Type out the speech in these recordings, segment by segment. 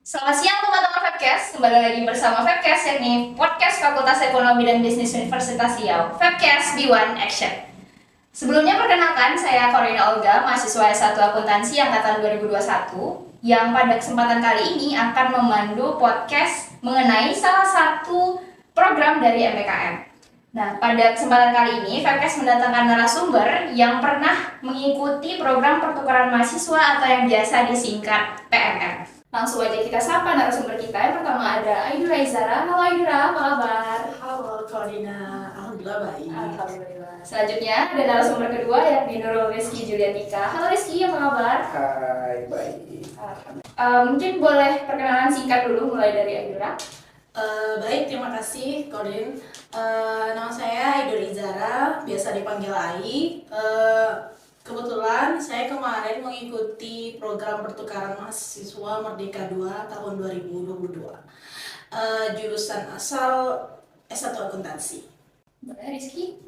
Selamat siang teman-teman Fabcast, kembali lagi bersama Fabcast yakni Podcast Fakultas Ekonomi dan Bisnis Universitas Riau, Fabcast B1 Action. Sebelumnya perkenalkan, saya Corina Olga, mahasiswa S1 Akuntansi angkatan 2021 yang pada kesempatan kali ini akan memandu podcast mengenai salah satu program dari MBKM. Nah, pada kesempatan kali ini, Fabcast mendatangkan narasumber yang pernah mengikuti program pertukaran mahasiswa atau yang biasa disingkat PMM. Langsung aja kita sapa narasumber kita. Yang pertama ada Aidura Izara. Halo Aidura, apa kabar? Halo Corina, alhamdulillah baik. Alhamdulillah. Selanjutnya ada narasumber kedua yakni Nurul Rizky Juliatika. Halo Rizky, apa kabar? Hai, baik. Mungkin boleh perkenalan singkat dulu mulai dari Aidura. Baik, terima kasih Corin. Nama saya Aidura Izara, biasa dipanggil Ai. Kebetulan saya kemarin mengikuti program pertukaran mahasiswa Merdeka 2 tahun 2022. Jurusan asal S1 Akuntansi. Boleh Rizky?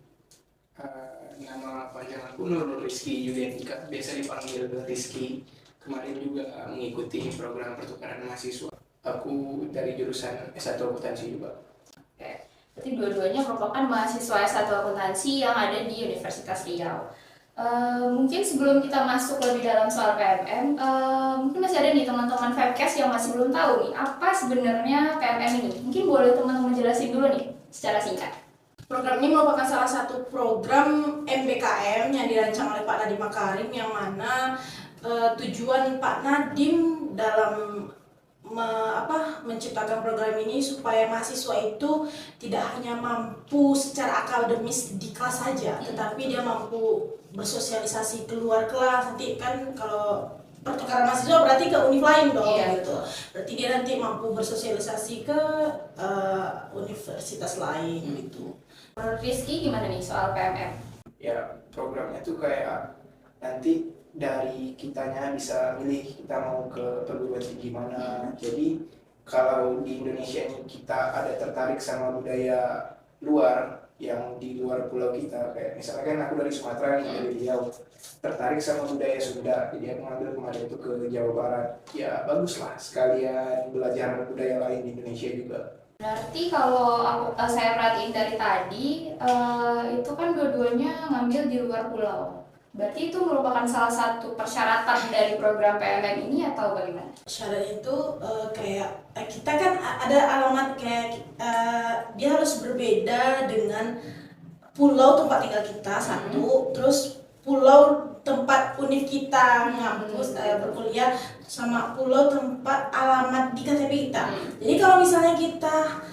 Nama panjang aku Nurul Rizky Juliatika, biasa dipanggil Rizky. Kemarin juga mengikuti program pertukaran mahasiswa. Aku dari jurusan S1 Akuntansi juga. Oke. Berarti dua-duanya merupakan mahasiswa S1 Akuntansi yang ada di Universitas Riau. Mungkin sebelum kita masuk lebih dalam soal PMM, mungkin masih ada nih teman-teman Fabcast yang masih belum tahu nih apa sebenarnya PMM ini. Mungkin boleh teman-teman jelasin dulu nih secara singkat. Program ini merupakan salah satu program MBKM yang dirancang oleh Pak Nadiem Makarim, yang mana tujuan Pak Nadiem dalam menciptakan program ini supaya mahasiswa itu tidak hanya mampu secara akademis di kelas saja, tetapi dia mampu bersosialisasi keluar kelas. Nanti kan kalau pertukaran mahasiswa berarti ke univ lain dong, gitu. Berarti dia nanti mampu bersosialisasi ke universitas lain gitu. Menurut Rizky gimana nih soal PMM? Ya, programnya tuh kayak nanti dari kitanya bisa milih kita mau ke perguruan tinggi mana. Jadi kalau di Indonesia ini kita ada tertarik sama budaya luar yang di luar pulau kita, kayak misalkan aku dari Sumatera nih, dari Riau, tertarik sama budaya Sunda, jadi aku ngambil kemarin itu ke Jawa Barat. Ya bagus lah, sekalian belajar budaya lain di Indonesia juga. Berarti kalau saya perhatiin dari tadi, itu kan dua-duanya ngambil di luar pulau. Berarti itu merupakan salah satu persyaratan dari program PMM ini atau bagaimana? Syarat itu kayak kita kan ada alamat kayak dia harus berbeda dengan pulau tempat tinggal kita satu, terus pulau tempat univ kita ngampus berkuliah, sama pulau tempat alamat di KTP kita. Jadi kalau misalnya kita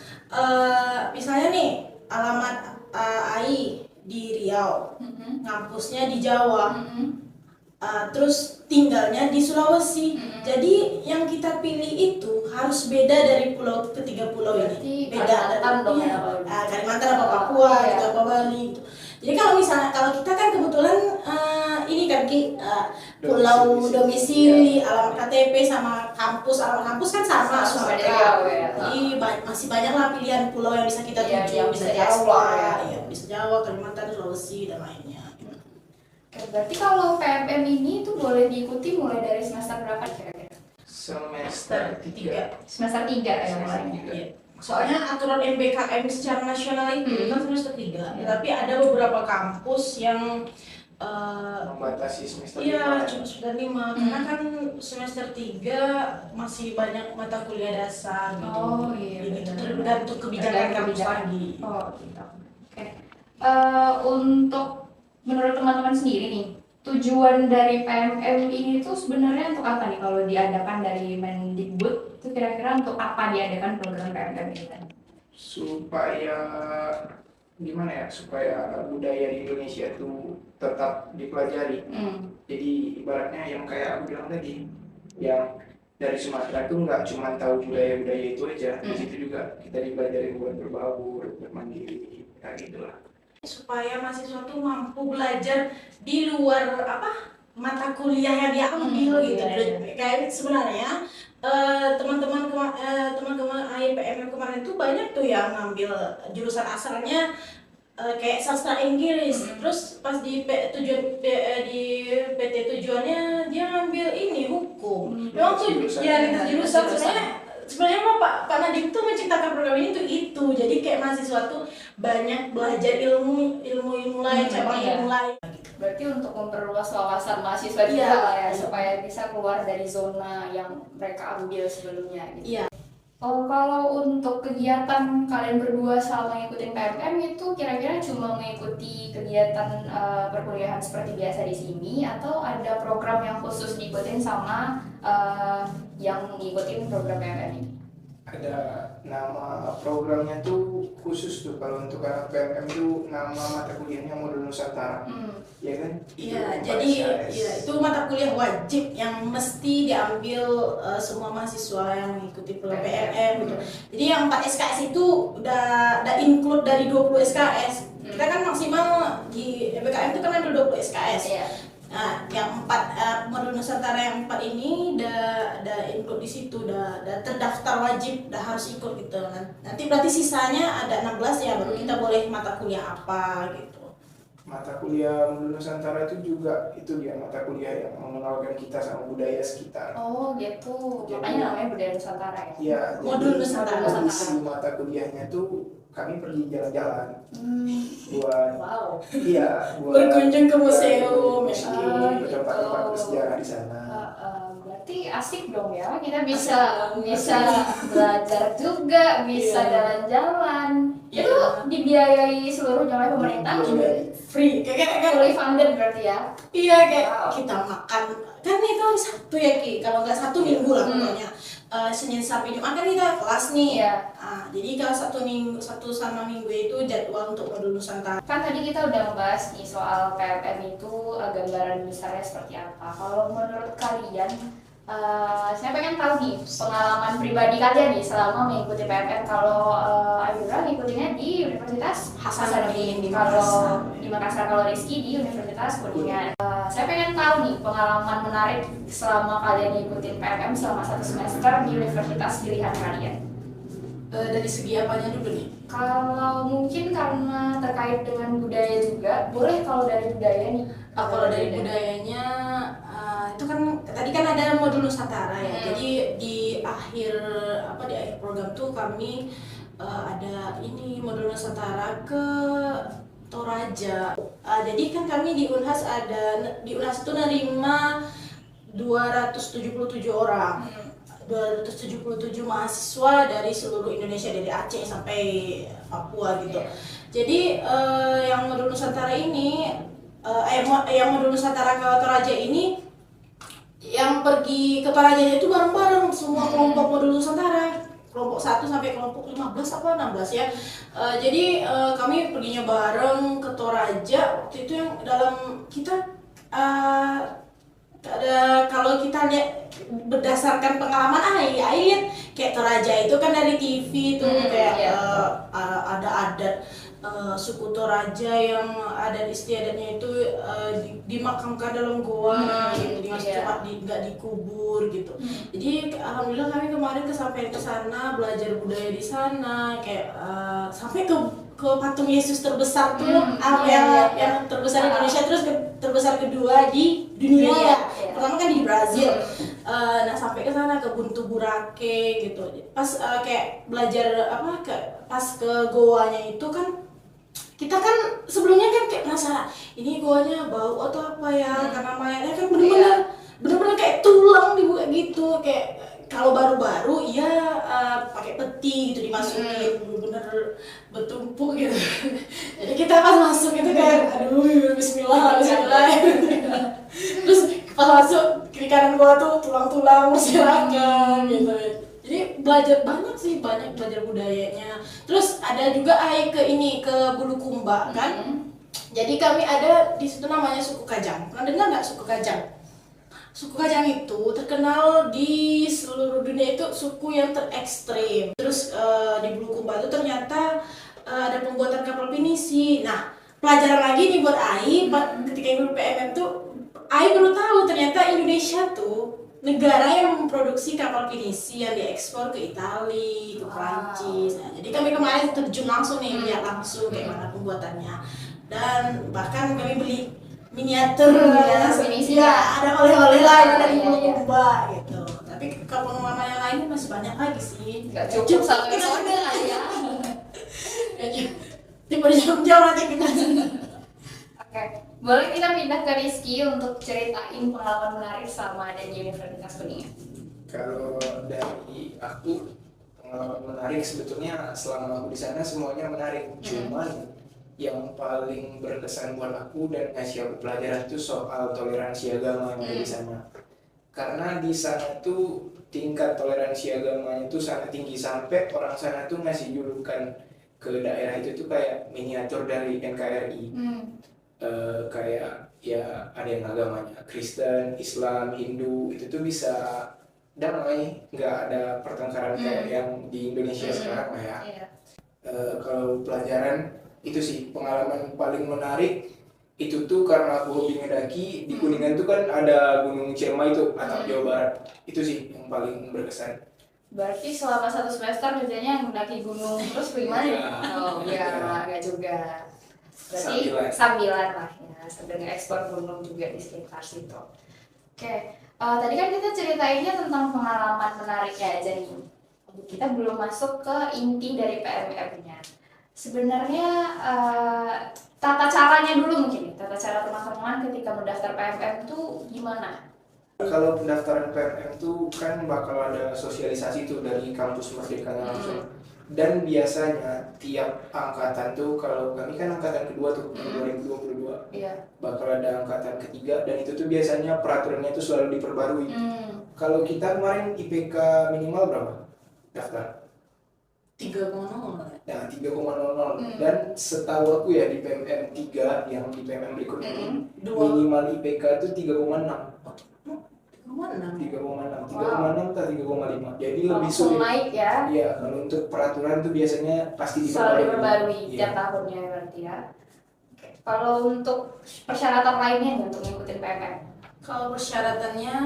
misalnya nih alamat AI di Riau, ngampusnya di Jawa, terus tinggalnya di Sulawesi. Jadi yang kita pilih itu harus beda dari pulau ketiga pulau ini. Beda dari Kalimantan apa Papua gitu, apa Bali gitu. Jadi kalau misalnya kita kan kebetulan ini kan pulau domisili, alamat KTP sama alamat kampus kan sama Sumatera. Jadi masih banyak lah pilihan pulau yang bisa kita tuju, bisa Jawa, bisa Jawa, Kalimantan, Sulawesi dan lainnya. Oke, berarti kalau PMM ini tuh boleh diikuti mulai dari semester berapa kira-kira? Semester 3. Semester 3 ya mulai. Soalnya aturan MBKM secara nasional itu kan semester 3, tapi ada beberapa kampus yang Membatasi semester 5. iya, cuma semester 5, karena kan semester 3 masih banyak mata kuliah dasar gitu. Oh iya. Jadi tergantung kebijakan kampus lagi. Oh gitu. Oke. Untuk menurut teman-teman sendiri nih, tujuan dari PMM ini tuh sebenarnya untuk apa nih kalau diadakan dari Mendikbud? Itu kira-kira untuk apa diadakan program PMM ini kan? Supaya gimana ya, supaya budaya di Indonesia itu tetap dipelajari. Jadi ibaratnya yang kayak aku bilang tadi, yang dari Sumatera itu nggak cuma tahu budaya-budaya itu aja, di situ juga kita dipelajari buat berbaur, bermandiri, kayak gitulah. Supaya mahasiswa tuh mampu belajar di luar mata kuliah yang dia ambil gitu. Kayak sebenarnya teman-teman IPM kemarin tuh banyak tuh yang ngambil jurusan asalnya kayak sastra Inggris, terus pas di PT tujuannya dia ngambil ini hukum. Memang tuh jurusan sebenarnya sebenarnya mah Pak Nadiem tuh menciptakan program ini untuk itu. Jadi kayak mahasiswa tuh banyak belajar ilmu lain, cabang iya. ilmu lain. Berarti untuk memperluas wawasan mahasiswa juga Iya, lah ya, iya. supaya bisa keluar dari zona yang mereka ambil sebelumnya gitu. Iya. Oh, kalau untuk kegiatan kalian berdua selama ngikutin PMM itu kira-kira cuma mengikuti kegiatan perkuliahan seperti biasa di sini atau ada program yang khusus diikutin sama yang ngikutin program PMM ini? Ada nama programnya tuh khusus tuh, kalau untuk anak PMM tuh nama mata kuliahnya Modul Nusantara, ya kan? Iya, Itu jadi SKS. ya, itu mata kuliah wajib yang mesti diambil semua mahasiswa yang mengikuti PMM gitu. Jadi yang 4 SKS itu udah include dari 20 SKS. Kita kan maksimal di MBKM itu kan ada 20 SKS. Iya. Nah, yang 4 modul Nusantara yang 4 ini udah include di situ, udah terdaftar wajib, udah harus ikut gitu. Nanti berarti sisanya ada 16 ya, baru kita boleh mata kuliah apa gitu. Mata kuliah Modul Nusantara itu juga itu dia mata kuliah yang mengenalkan kita sama budaya sekitar. Oh gitu, Jadi- makanya namanya budaya Nusantara ya? Iya, Modul jadi Nusantara. isi mata kuliahnya tuh kami pergi jalan-jalan buat Wow. iya buat Berkunjung ke museum, museum, ya. ke tempat-tempat Gitu. bersejarah di sana. Berarti asik dong ya, kita bisa belajar juga, bisa Iya. jalan-jalan. Iya. Itu dibiayai seluruhnya oleh pemerintah, Dibiayai. Free, kayak fully funded berarti ya? iya kayak Wow. kita makan kan itu hari Sabtu ya Ki, kalau nggak Sabtu Minggu lah pokoknya. Senin sampai Jumat kan kita kelas nih. Iya. Jadi kalau Sabtu sama Minggu itu jadwal untuk modul Nusantara. Kan tadi kita udah ngebahas nih soal PMM itu gambaran besarnya seperti apa. Kalau menurut kalian, saya pengen tahu nih pengalaman pribadi kalian nih selama mengikuti PMM. Kalau Ayura ngikutinnya di Universitas Hasanuddin di kalau Makassar. di Makassar, kalau Rizky di Universitas Kuningan. Saya pengen tahu nih pengalaman menarik selama kalian ngikutin PMM selama 1 semester di universitas pilihan kalian. Dari segi apanya dulu nih? Kalau mungkin karena terkait dengan budaya juga, boleh kalau dari budaya nih. Kalau dari budayanya itu kan tadi kan ada modul Nusantara ya. Jadi di akhir program tuh kami ada ini modul Nusantara ke Toraja. Jadi kan kami di Unhas itu nerima 277 orang. 277 mahasiswa dari seluruh Indonesia, dari Aceh sampai Papua gitu. Jadi yang modul Nusantara ini yang modul Nusantara ke Toraja ini yang pergi ke Toraja itu bareng-bareng semua kelompok modul Nusantara, kelompok 1 sampai kelompok 15 apa 16 ya. Jadi kami perginya bareng ke Toraja. Waktu itu yang dalam kita ada, kalau kita lihat berdasarkan pengalaman lihat kayak Toraja itu kan dari TV tuh kayak ada adat suku Toraja yang adat istiadatnya itu dimakamkan dalam goa gitu, cuma nggak dikubur gitu. Jadi alhamdulillah kami kemarin kesampaian ke sana, belajar budaya di sana, kayak sampai ke patung Yesus terbesar tuh yang terbesar di Indonesia, terus terbesar kedua di dunia ya. Pertama kan di Brazil. Nah sampai ke sana ke Buntu Burake gitu. Pas kayak belajar pas ke goanya itu kan kita kan sebelumnya kan kayak penasaran ini goanya bau atau apa ya, karena mayatnya kan bener-bener kayak tulang dibuka gitu, kayak kalau baru-baru ya pakai peti gitu dimasukin bener-bener bertumpuk gitu. Jadi kita pas masuk itu kayak aduh bismillah terus pas masuk kiri kanan gua tuh tulang-tulang berserakan gitu. Jadi belajar belajar budayanya. Terus ada juga ke Bulukumba kan. Jadi kami ada di situ namanya suku Kajang. Pernah dengar nggak suku Kajang? Suku Kajang itu terkenal di seluruh dunia, itu suku yang terekstrem. Terus di Bulukumba itu ternyata ada pembuatan kapal pinisi. Nah, pelajaran lagi nih buat Ai ketika ikut PMM tuh, Ai baru tahu ternyata Indonesia tuh negara yang memproduksi kapal pinisi yang diekspor ke Italia, ke Prancis. Nah, jadi kami kemarin terjun langsung nih, lihat langsung kayak mana pembuatannya. Dan bahkan kami beli miniatur pinisi ya, ada oleh-oleh lain dari Iya. Bulukumba gitu. Tapi kalau pengalaman yang lain masih banyak lagi sih. Nggak cukup satu episode lah ya. Tipe jam-jam nanti kita. Oke, boleh kita pindah ke Rizky untuk ceritain pengalaman menarik selama ada di Universitas Kuningan. Kalau dari aku, pengalaman menarik sebetulnya selama aku di sana semuanya menarik. Cuman yang paling berkesan buat aku dan ngasih aku pelajaran itu soal toleransi agama yang ada di sana. Karena di sana tuh tingkat toleransi agamanya tuh sangat tinggi, sampai orang sana tuh ngasih julukan ke daerah itu tuh kayak miniatur dari NKRI. Kayak ya ada yang agamanya Kristen, Islam, Hindu, itu tuh bisa damai, nggak ada pertengkaran kayak yang di Indonesia sekarang lah ya. Iya. Kalau pelajaran itu sih pengalaman paling menarik itu tuh karena aku hobi ngedaki. Di Kuningan tuh kan ada Gunung Ciremai itu atap Jawa Barat, itu sih yang paling berkesan. Berarti selama 1 semester kerjanya mendaki gunung terus gimana? Iya. Oh iya, enggak juga. Berarti Sambilan. sambilan lah ya, sambil nge-explore gunung juga di sekitar situ. Oke, tadi kan kita ceritainnya tentang pengalaman menariknya aja nih. Kita belum masuk ke inti dari PMM-nya. Sebenarnya tata caranya dulu mungkin, tata cara teman-teman ketika mendaftar PMM itu gimana? Kalau pendaftaran PMM tuh kan bakal ada sosialisasi tuh dari kampus Merdeka langsung. Dan biasanya tiap angkatan tuh, kalau kami kan angkatan kedua tuh, 2022, Iya. bakal ada angkatan ketiga, dan itu tuh biasanya peraturannya tuh selalu diperbarui. Kalau kita kemarin IPK minimal berapa? Daftar? 3,0. Nah, 3,00. Dan setahu aku ya di PMM 3, yang di PMM berikutnya ini, minimal IPK itu 3,6. 3,6 atau 3,5. Jadi lebih Langsung sulit. naik ya. Iya, kalau untuk peraturan tuh biasanya pasti Selalu diperbarui Iya. tiap tahunnya berarti ya. Oke. Kalau untuk persyaratan lainnya nih untuk ngikutin PMM? Kalau persyaratannya,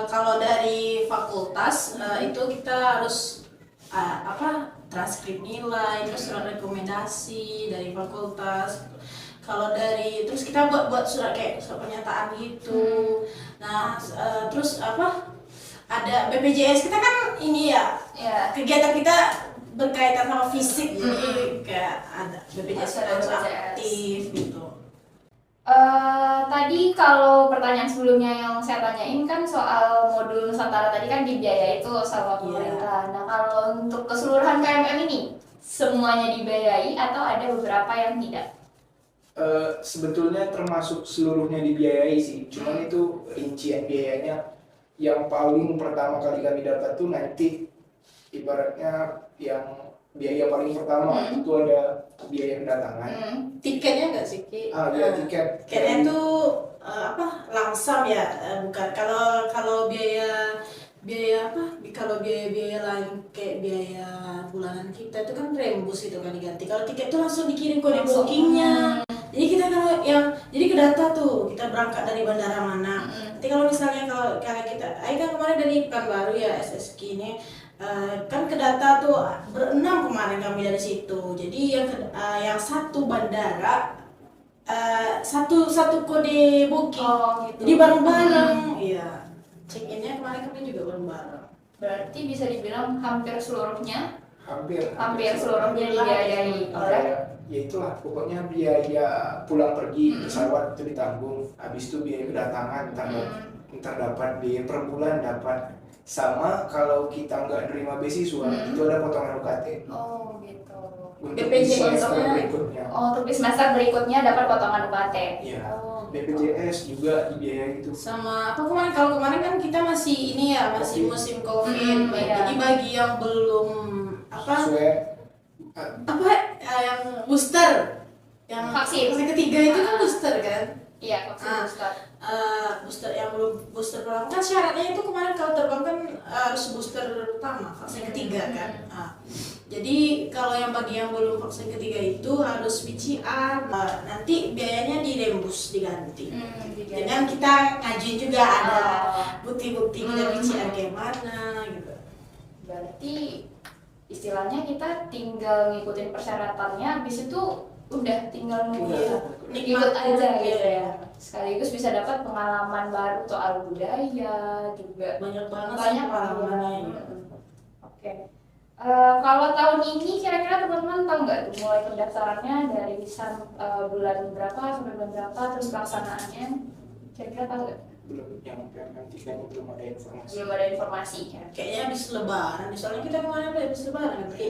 kalau dari fakultas itu kita harus transkrip nilai, terus surat rekomendasi dari fakultas. Kalau dari terus kita buat surat kayak surat pernyataan gitu. Nah, terus ada BPJS kita kan ini ya, kegiatan kita berkaitan sama fisik, jadi kayak ada BPJS Ada harus BPJS. aktif gitu. Tadi kalau pertanyaan sebelumnya yang saya tanyain kan soal modul Nusantara tadi kan dibiayai itu sama pemerintah. Nah kalau untuk keseluruhan KMM ini semuanya dibiayai atau ada beberapa yang tidak? Sebetulnya termasuk seluruhnya dibiayai sih, cuman itu rincian biayanya yang paling pertama kali kami dapat tuh nanti ibaratnya yang biaya paling pertama itu ada biaya kedatangan. Tiketnya enggak sih, Ki? Iya, tiket. Tiketnya tuh langsam ya, bukan kalau biaya lain kayak biaya bulanan kita itu kan rembus itu kan diganti. Kalau tiket tuh langsung dikirim kode bookingnya. Jadi kita jadi ke data tuh kita berangkat dari bandara mana. Nanti kalau misalnya kalau kita, kan kemarin dari Pekanbaru ya SSK ini. Kan ke data tuh berenam kemarin kami dari situ. Jadi yang satu bandara satu kode booking. Gitu. Jadi bareng-bareng. Iya. Check-innya kemarin kami juga bareng-bareng. Berarti bisa dibilang hampir seluruhnya hampir seluruhnya dibiayai oleh ya itulah, pokoknya biaya pulang pergi pesawat itu ditanggung, habis itu biaya kedatangan ntar dapat biaya per bulan dapat, sama kalau kita nggak nerima beasiswa itu ada potongan UKT. Oh gitu. Untuk BPJS semester nya. berikutnya. Untuk di semester berikutnya dapat potongan UKT. Iya. Oh, BPJS juga dibiayai itu. Sama kalau kemarin kan kita masih ini ya, masih musim Covid. Iya. Jadi bagi yang belum Swab. yang booster, yang Vaksin. ketiga itu kan booster kan. iya, vaksin booster. Booster yang belum booster pertama kan syaratnya itu kemarin kalau terbang kan harus booster pertama, vaksin ketiga kan. Jadi kalau yang bagi yang belum vaksin ketiga itu harus PCR. Nanti biayanya dirembus, diganti. Dengan kita ngajuin juga ada bukti-bukti kita PCR kayak mana gitu. Berarti istilahnya kita tinggal ngikutin persyaratannya, habis itu udah tinggal nunggu Udah. ikut aja gitu ya. Sekaligus bisa dapat pengalaman baru soal budaya juga. Banyak banget sih Banyak pengalamannya. Oke. Kalau tahun ini kira-kira teman-teman tahu nggak tuh mulai pendaftarannya dari bulan berapa sampai bulan berapa, terus pelaksanaannya kira-kira tahu nggak? Belum, yang PMM3 nya belum ada informasi. Belum ada informasi ya. Kayaknya habis lebaran, soalnya kita kemarin ada habis lebaran nanti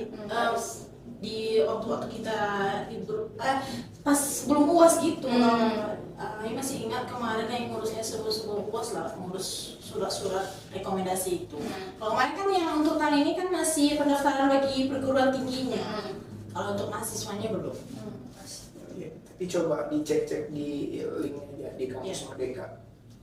di waktu kita libur pas sebelum UAS gitu. Ini masih ingat kemarin yang ngurusnya sebelum UAS lah, ngurus surat-surat rekomendasi itu. Kalau kemarin kan yang untuk tahun ini kan masih pendaftaran bagi perguruan tingginya. Kalau untuk mahasiswanya belum. Ya, tapi coba dicek-cek di linknya ya, di Kampus Merdeka.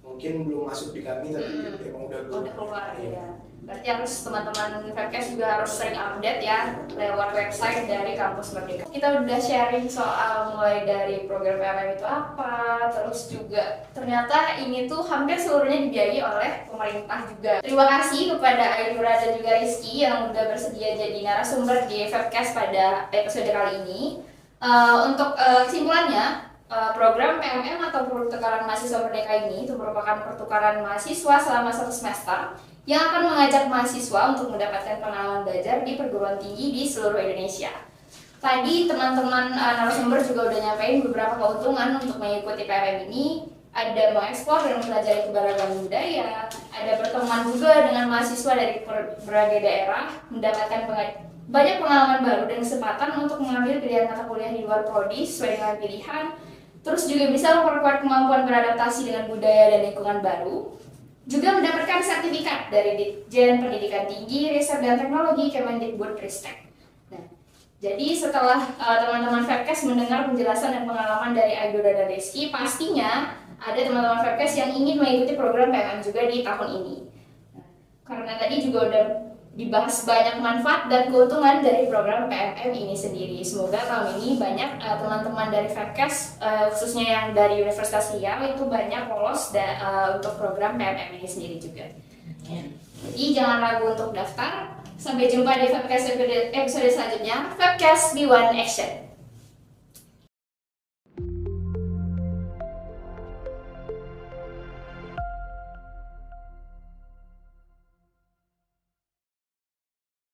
Mungkin belum masuk di kami tapi emang udah keluar ya. Berarti harus teman-teman Fabcast juga harus sering update ya lewat website dari Kampus Merdeka. Kita udah sharing soal mulai dari program PMM itu apa, terus juga ternyata ini tuh hampir seluruhnya dibiayai oleh pemerintah juga. Terima kasih kepada Aidura dan juga Rizky yang udah bersedia jadi narasumber di Fabcast pada episode kali ini. Untuk kesimpulannya, program PMM atau Pertukaran Mahasiswa Merdeka ini itu merupakan pertukaran mahasiswa selama 1 semester yang akan mengajak mahasiswa untuk mendapatkan pengalaman belajar di perguruan tinggi di seluruh Indonesia. Tadi teman-teman narasumber juga udah nyampein beberapa keuntungan untuk mengikuti PMM ini. Ada mengeksplor dan mempelajari keberagaman budaya, ada berteman juga dengan mahasiswa dari berbagai daerah, mendapatkan banyak pengalaman baru dan kesempatan untuk mengambil pilihan mata kuliah di luar prodi sesuai dengan pilihan. Terus juga bisa memperkuat kemampuan beradaptasi dengan budaya dan lingkungan baru. Juga mendapatkan sertifikat dari Ditjen Pendidikan Tinggi, Riset dan Teknologi Kemendikbudristek. Nah, jadi setelah teman-teman Fabcast mendengar penjelasan dan pengalaman dari Aidura dan Rizky, pastinya ada teman-teman Fabcast yang ingin mengikuti program PMM juga di tahun ini. Nah, karena tadi juga udah dibahas banyak manfaat dan keuntungan dari program PMM ini sendiri. Semoga tahun ini banyak teman-teman dari Fabcast, khususnya yang dari Universitas Riau itu banyak lolos untuk program PMM ini sendiri juga. Jadi jangan ragu untuk daftar. Sampai jumpa di Fabcast episode selanjutnya. Fabcast Be One Action.